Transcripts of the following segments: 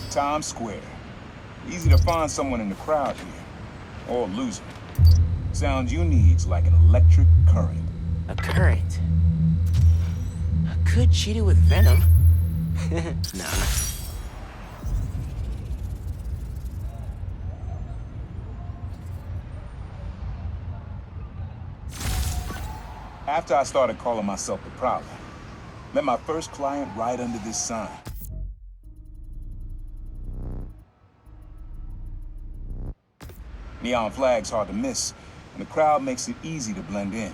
Times Square. Easy to find someone in the crowd here. Or a loser. Sound you need's like an electric current. A current? I could cheat it with venom. Nah. After I started calling myself the Prowler, met my first client right under this sign. Neon flag's hard to miss, and the crowd makes it easy to blend in.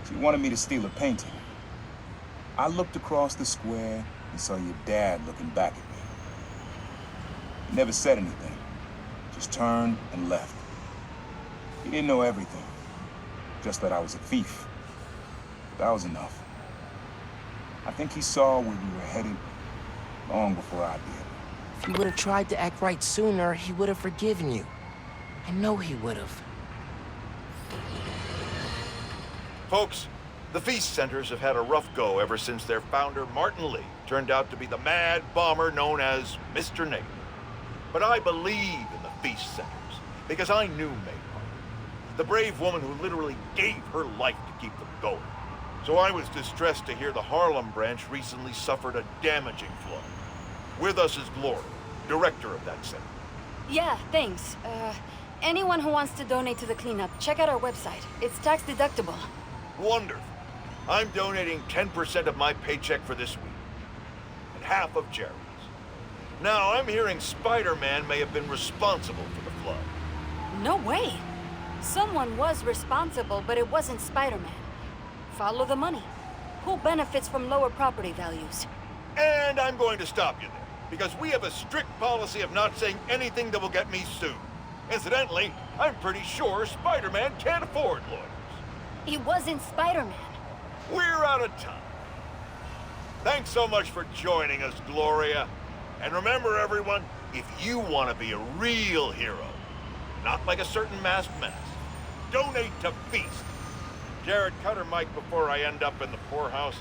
She wanted me to steal a painting. I looked across the square and saw your dad looking back at me. He never said anything, just turned and left. He didn't know everything, just that I was a thief. That was enough. I think he saw where we were headed long before I did. If you would have tried to act right sooner, he would have forgiven you. I know he would have. Folks, the Feast Centers have had a rough go ever since their founder, Martin Lee, turned out to be the mad bomber known as Mr. Negative. But I believe in the Feast Centers because I knew May Parker, the brave woman who literally gave her life to keep them going. So I was distressed to hear the Harlem branch recently suffered a damaging flood. With us is Gloria, director of that center. Yeah, thanks. Anyone who wants to donate to the cleanup, check out our website. It's tax deductible. Wonderful. I'm donating 10% of my paycheck for this week, and half of Jerry's. Now, I'm hearing Spider-Man may have been responsible for the flood. No way. Someone was responsible, but it wasn't Spider-Man. Follow the money. Who benefits from lower property values? And I'm going to stop you there, because we have a strict policy of not saying anything that will get me sued. Incidentally, I'm pretty sure Spider-Man can't afford lawyers. He wasn't Spider-Man. We're out of time. Thanks so much for joining us, Gloria. And remember, everyone, if you want to be a real hero, not like a certain masked menace, donate to Feast. Jared, cut her mic before I end up in the poorhouse.